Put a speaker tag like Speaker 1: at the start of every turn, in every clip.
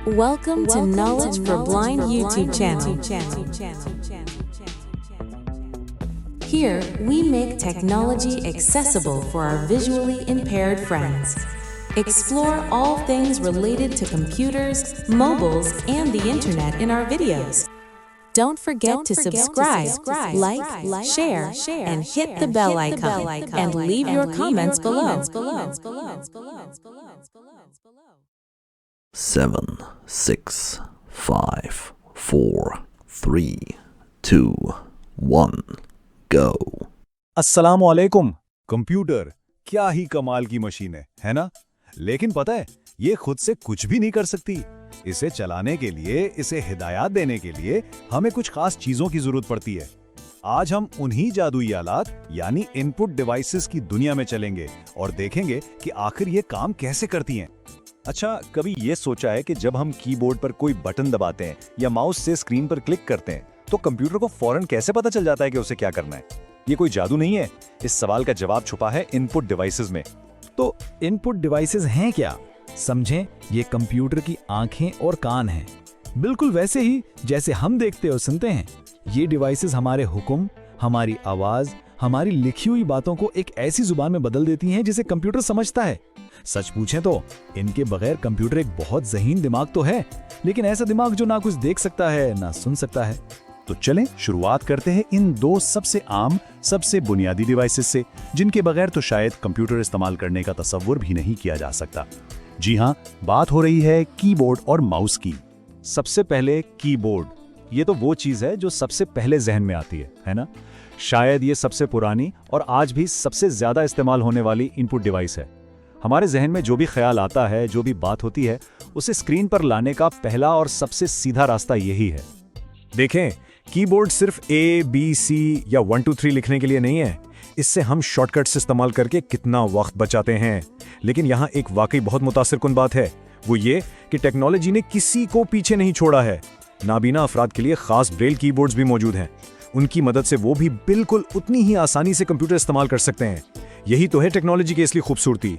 Speaker 1: Welcome to Knowledge for Blind YouTube channel. Here, we make technology accessible for our visually impaired friends. Explore all things related to computers, mobiles, and the internet in our videos. Don't forget to subscribe, like, share, and hit the bell icon, and leave your comments below.
Speaker 2: 7, 6, 5, 4, 3, 2, 1, go.
Speaker 3: अस्सलामुअलैकुम। Computer क्या ही कमाल की machine है ना? लेकिन पता है, ये खुद से कुछ भी नहीं कर सकती। इसे चलाने के लिए, इसे हिदायत देने के लिए हमें कुछ खास चीजों की जरूरत पड़ती है। आज हम उन्हीं जादुई आलात यानी इनपुट डिवाइसेस की दुनिया में चलेंगे और देखेंगे कि आखिर ये काम कैसे करती हैं। अच्छा, कभी ये सोचा है कि जब हम कीबोर्ड पर कोई बटन दबाते हैं या माउस से स्क्रीन पर क्लिक करते हैं तो कंप्यूटर को फौरन कैसे पता चल जाता है कि उसे क्या करना है? ये कोई जादू नहीं है। इस सवाल का जवाब छुपा है इनपुट डिवाइसेस में।
Speaker 4: तो इनपुट डिवाइसेस हैं क्या? समझें, ये कंप्यूटर की आंखें और कान हैं। बिल्कुल वैसे ही जैसे हम देखते और सुनते हैं। ये डिवाइसेस हमारे हुक्म, हमारी आवाज, हमारी लिखी हुई बातों को एक ऐसी जुबान में बदल देती हैं जिसे कंप्यूटर समझता है। सच पूछें तो इनके बगैर कंप्यूटर एक बहुत ज़हीन दिमाग तो है, लेकिन ऐसा दिमाग जो ना कुछ देख सकता है ना सुन सकता है।
Speaker 3: तो चलें शुरुआत करते हैं इन दो सबसे आम, सबसे बुनियादी डिवाइसेस से, जिनके बगैर तो शायद कंप्यूटर इस्तेमाल करने का तसव्वुर भी नहीं किया जा सकता। जी हाँ, बात हो रही है कीबोर्ड और माउस की। सबसे पहले कीबोर्ड। ये तो वो चीज़ है जो सबसे पहले जहन में आती है ना? शायद ये सबसे पुरानी और आज भी सबसे ज़्यादा इस्तेमाल होने वाली इनपुट डिवाइस है। हमारे जहन में जो भी ख्याल आता है, जो भी बात होती है, उसे स्क्रीन पर लाने का पहला और सबसे सीधा रास्ता यही है। देखें, कीबोर्ड सिर्फ ए, बी, सी या 1, 2, 3 लिखने के लिए नहीं है। इससे हम शॉर्टकट्स इस्तेमाल करके कितना वक्त बचाते हैं। लेकिन यहाँ एक वाकई बहुत मुतासिरकुन बात है, वो ये कि टेक्नोलॉजी ने किसी को पीछे नहीं छोड़ा है। नाबीना अफराद के लिए खास ब्रेल कीबोर्ड्स भी मौजूद हैं। उनकी मदद से वो भी बिल्कुल उतनी ही आसानी से कंप्यूटर इस्तेमाल कर सकते हैं। यही तो है टेक्नोलॉजी की असली खूबसूरती।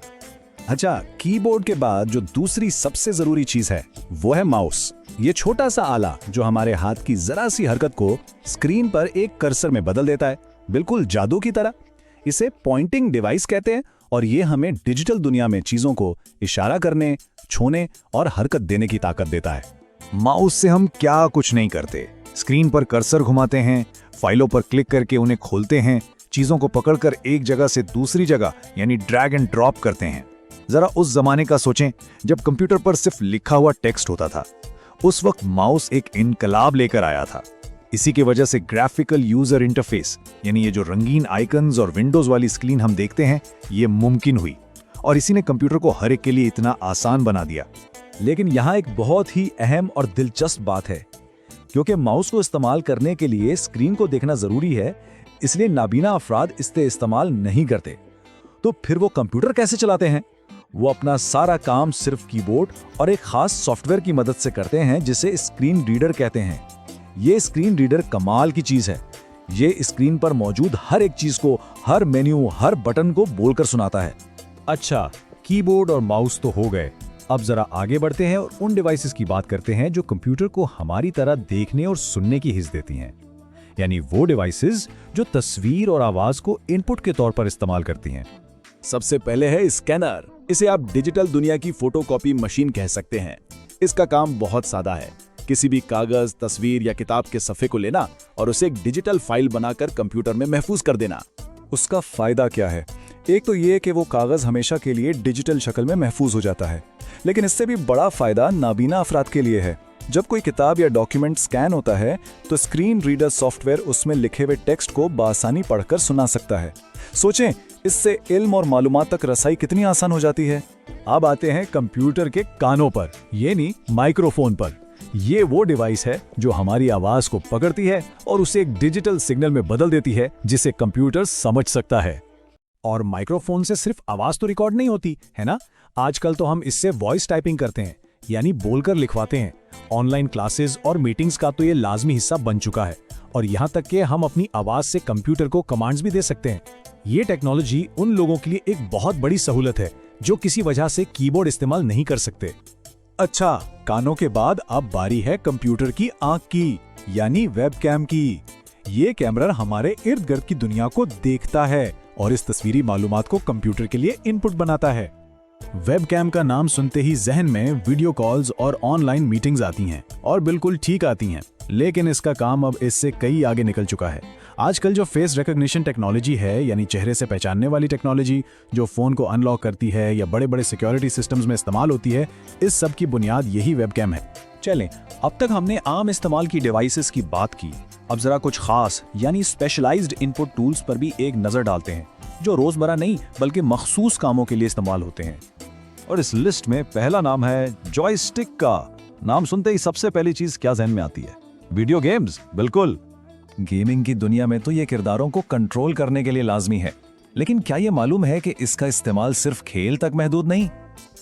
Speaker 3: अच्छा, कीबोर्ड के बाद जो दूसरी सबसे जरूरी चीज है वो है माउस। ये छोटा सा आला जो हमारे हाथ की जरा सी हरकत को स्क्रीन पर एक कर्सर में बदल देता है, बिल्कुल जादू की तरह। इसे पॉइंटिंग डिवाइस कहते हैं और ये हमें डिजिटल दुनिया में चीजों को इशारा करने, छूने और हरकत देने की ताकत देता है। माउस से हम क्या कुछ नहीं करते। स्क्रीन पर कर्सर घुमाते हैं, फाइलों पर क्लिक करके उन्हें खोलते हैं, चीजों को पकड़कर एक जगह से दूसरी जगह यानी ड्रैग एंड ड्रॉप करते हैं। जरा उस जमाने का सोचें जब कंप्यूटर पर सिर्फ लिखा हुआ टेक्स्ट होता था। उस वक्त माउस एक इनकलाब लेकर आया था। इसी की वजह से ग्राफिकल यूजर इंटरफेस यानी ये जो रंगीन आइकन्स और विंडोज वाली स्क्रीन हम देखते हैं, ये मुमकिन हुई और इसी ने कंप्यूटर को हर एक के लिए इतना आसान बना दिया।
Speaker 4: लेकिन यहाँ एक बहुत ही अहम और दिलचस्प बात है। क्योंकि माउस को इस्तेमाल करने के लिए स्क्रीन को देखना जरूरी है, इसलिए नाबीना अफराद इससे इस्तेमाल नहीं करते। तो फिर वो कंप्यूटर कैसे चलाते हैं? वो अपना सारा काम सिर्फ कीबोर्ड और एक खास सॉफ्टवेयर की मदद से करते हैं जिसे स्क्रीन रीडर कहते हैं। ये स्क्रीन रीडर कमाल की चीज है। ये स्क्रीन पर मौजूद हर एक चीज को, हर मेन्यू, हर बटन को बोलकर सुनाता है।
Speaker 3: अच्छा, कीबोर्ड और माउस तो हो गए। अब जरा आगे बढ़ते हैं और उन डिवाइसेस की बात करते हैं जो कंप्यूटर को हमारी तरह देखने और सुनने की हिस्स देती हैं। यानी वो डिवाइसेस जो तस्वीर और आवाज को इनपुट के तौर पर इस्तेमाल करती हैं।
Speaker 4: सबसे पहले है स्कैनर। इसे आप डिजिटल दुनिया की फोटोकॉपी मशीन कह सकते हैं। इसका काम बहुत सादा है। किसी भी कागज, तस्वीर या किताब के सफ़े को लेना और उसे एक डिजिटल फाइल बनाकर कंप्यूटर में महफूज कर देना।
Speaker 3: उसका फायदा क्या है? एक तो ये कि वो कागज हमेशा के लिए डिजिटल शक्ल में महफूज हो जाता है, लेकिन इससे भी बड़ा फायदा नाबीना अफराद के लिए है। जब कोई किताब या डॉक्यूमेंट स्कैन होता है तो स्क्रीन रीडर सॉफ्टवेयर उसमें लिखे हुए टेक्स्ट को बासानी पढ़कर सुना सकता है। सोचें, इससे इल्म और मालूमात तक रसाई कितनी आसान हो जाती है। अब आते हैं कंप्यूटर के कानों पर, यानी माइक्रोफोन पर। ये वो डिवाइस है जो हमारी आवाज को पकड़ती है और उसे एक डिजिटल सिग्नल में बदल देती है जिसे कंप्यूटर समझ सकता है। और माइक्रोफोन से सिर्फ आवाज तो रिकॉर्ड नहीं होती है ना, आजकल तो हम इससे वॉइस टाइपिंग करते हैं, यानी बोलकर लिखवाते हैं। ऑनलाइन क्लासेस और मीटिंग्स का तो ये लाजमी हिस्सा बन चुका है और यहाँ तक कि हम अपनी आवाज से कंप्यूटर को कमांड्स भी दे सकते हैं। ये टेक्नोलॉजी उन लोगों के लिए एक बहुत बड़ी सहूलत है जो किसी वजह से कीबोर्ड इस्तेमाल नहीं कर सकते।
Speaker 4: अच्छा,
Speaker 3: कानों के बाद अब बारी है कंप्यूटर की आंख की, यानी वेबकैम की। ये कैमरा हमारे इर्द गिर्द की दुनिया को देखता है और इस तस्वीरी मालूमात को कंप्यूटर के लिए इनपुट बनाता है। वेबकैम का नाम सुनते ही जहन में वीडियो कॉल्स और ऑनलाइन मीटिंग्स आती हैं, और बिल्कुल ठीक आती हैं, लेकिन इसका काम अब इससे कई आगे निकल चुका है। आजकल जो फेस रिकॉग्निशन टेक्नोलॉजी है, यानी चेहरे से पहचानने वाली टेक्नोलॉजी जो फोन को अनलॉक करती है या बड़े बड़े सिक्योरिटी सिस्टम्स में इस्तेमाल होती है, इस सब की बुनियाद यही वेबकैम है।
Speaker 4: चलें, अब तक हमने आम इस्तेमाल की डिवाइसेस की बात की। अब जरा कुछ खास यानी स्पेशलाइज्ड इनपुट टूल्स पर भी एक नजर डालते हैं, जो रोजमर्रा नहीं बल्कि मखसूस कामों के लिए इस्तेमाल होते हैं। और इस लिस्ट में पहला नाम है जॉयस्टिक का। नाम सुनते ही सबसे पहली चीज क्या जहन में आती है? Video games. बिल्कुल, गेमिंग की दुनिया में तो ये किरदारों को कंट्रोल करने के लिए लाजमी है, लेकिन क्या ये मालूम है कि इसका इस्तेमाल सिर्फ खेल तक महदूद नहीं?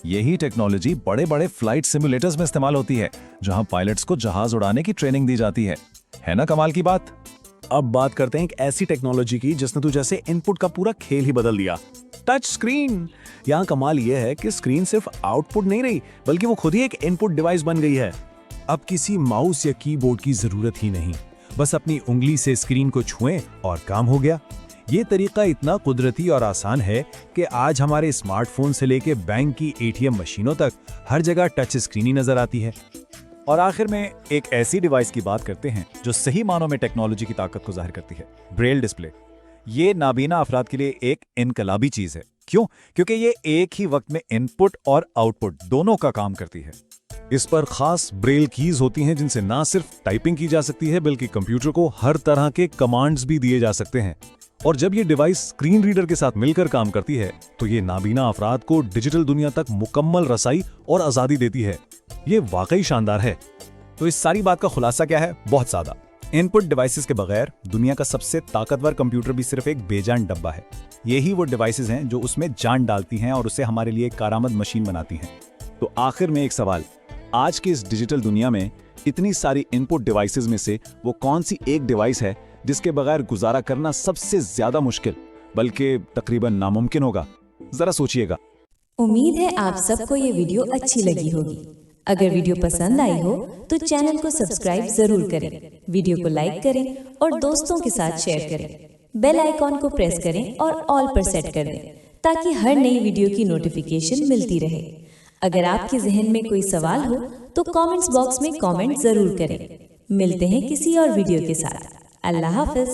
Speaker 4: यही टेक्नोलॉजी बड़े बड़े फ्लाइट सिमुलेटर्स में इस्तेमाल होती है, जहां पायलट्स को जहाज उड़ाने की ट्रेनिंग दी जाती है ना कमाल की बात।
Speaker 3: अब बात करते हैं एक ऐसी टेक्नोलॉजी की जिसने तो जैसे इनपुट का पूरा खेल ही बदल दिया, टच स्क्रीन। यहाँ कमाल यह है कि स्क्रीन सिर्फ आउटपुट नहीं रही, बल्कि वो खुद ही एक इनपुट डिवाइस बन गई है। अब किसी माउस या कीबोर्ड की जरूरत ही नहीं, बस अपनी उंगली से स्क्रीन को छुएं और काम हो गया। ये तरीका इतना कुदरती और आसान है कि आज हमारे स्मार्टफोन से लेके बैंक की एटीएम मशीनों तक हर जगह टच स्क्रीन ही नजर आती है।
Speaker 4: और आखिर में एक ऐसी डिवाइस की बात करते हैं जो सही मानों में टेक्नोलॉजी की ताकत को जाहिर करती है, ब्रेल डिस्प्ले। ये नाबीना अफराद के लिए एक इनकलाबी चीज है। क्यों? क्योंकि ये एक ही वक्त में इनपुट और आउटपुट दोनों का काम करती है।
Speaker 3: इस पर खास ब्रेल कीज होती हैं जिनसे ना सिर्फ टाइपिंग की जा सकती है, बल्कि कंप्यूटर को हर तरह के कमांड्स भी दिए जा सकते हैं। और जब ये डिवाइस स्क्रीन रीडर के साथ मिलकर काम करती है, तो ये नाबीना अफराद को डिजिटल दुनिया तक मुकम्मल रसाई और आजादी देती है। ये वाकई शानदार है।
Speaker 4: तो इस सारी बात का खुलासा क्या है? बहुत सादा। इनपुट डिवाइसेस के बगैर दुनिया का सबसे ताकतवर कंप्यूटर भी सिर्फ एक बेजान डब्बा है। यही वो डिवाइसेस हैं जो उसमें जान डालती हैं और उसे हमारे लिए एक कारामद मशीन बनाती हैं। तो आखिर में एक सवाल, आज की इस डिजिटल दुनिया में इतनी सारी इनपुट डिवाइसेस में से वो कौन सी एक डिवाइस है जिसके बगैर गुजारा करना सबसे ज्यादा मुश्किल, बल्कि तकरीबन नामुमकिन होगा? जरा सोचिएगा।
Speaker 1: उम्मीद है आप सबको ये वीडियो अच्छी लगी होगी। अगर वीडियो पसंद आई हो तो चैनल को सब्सक्राइब जरूर करें, वीडियो को लाइक करें और दोस्तों के साथ शेयर करें। बेल आइकॉन को प्रेस करें और ऑल पर सेट कर दें ताकि हर नई वीडियो की नोटिफिकेशन मिलती रहे। अगर आपके जहन में कोई सवाल हो तो कमेंट्स बॉक्स में कमेंट जरूर करें। मिलते हैं किसी और वीडियो के साथ। अल्लाह हाफिज।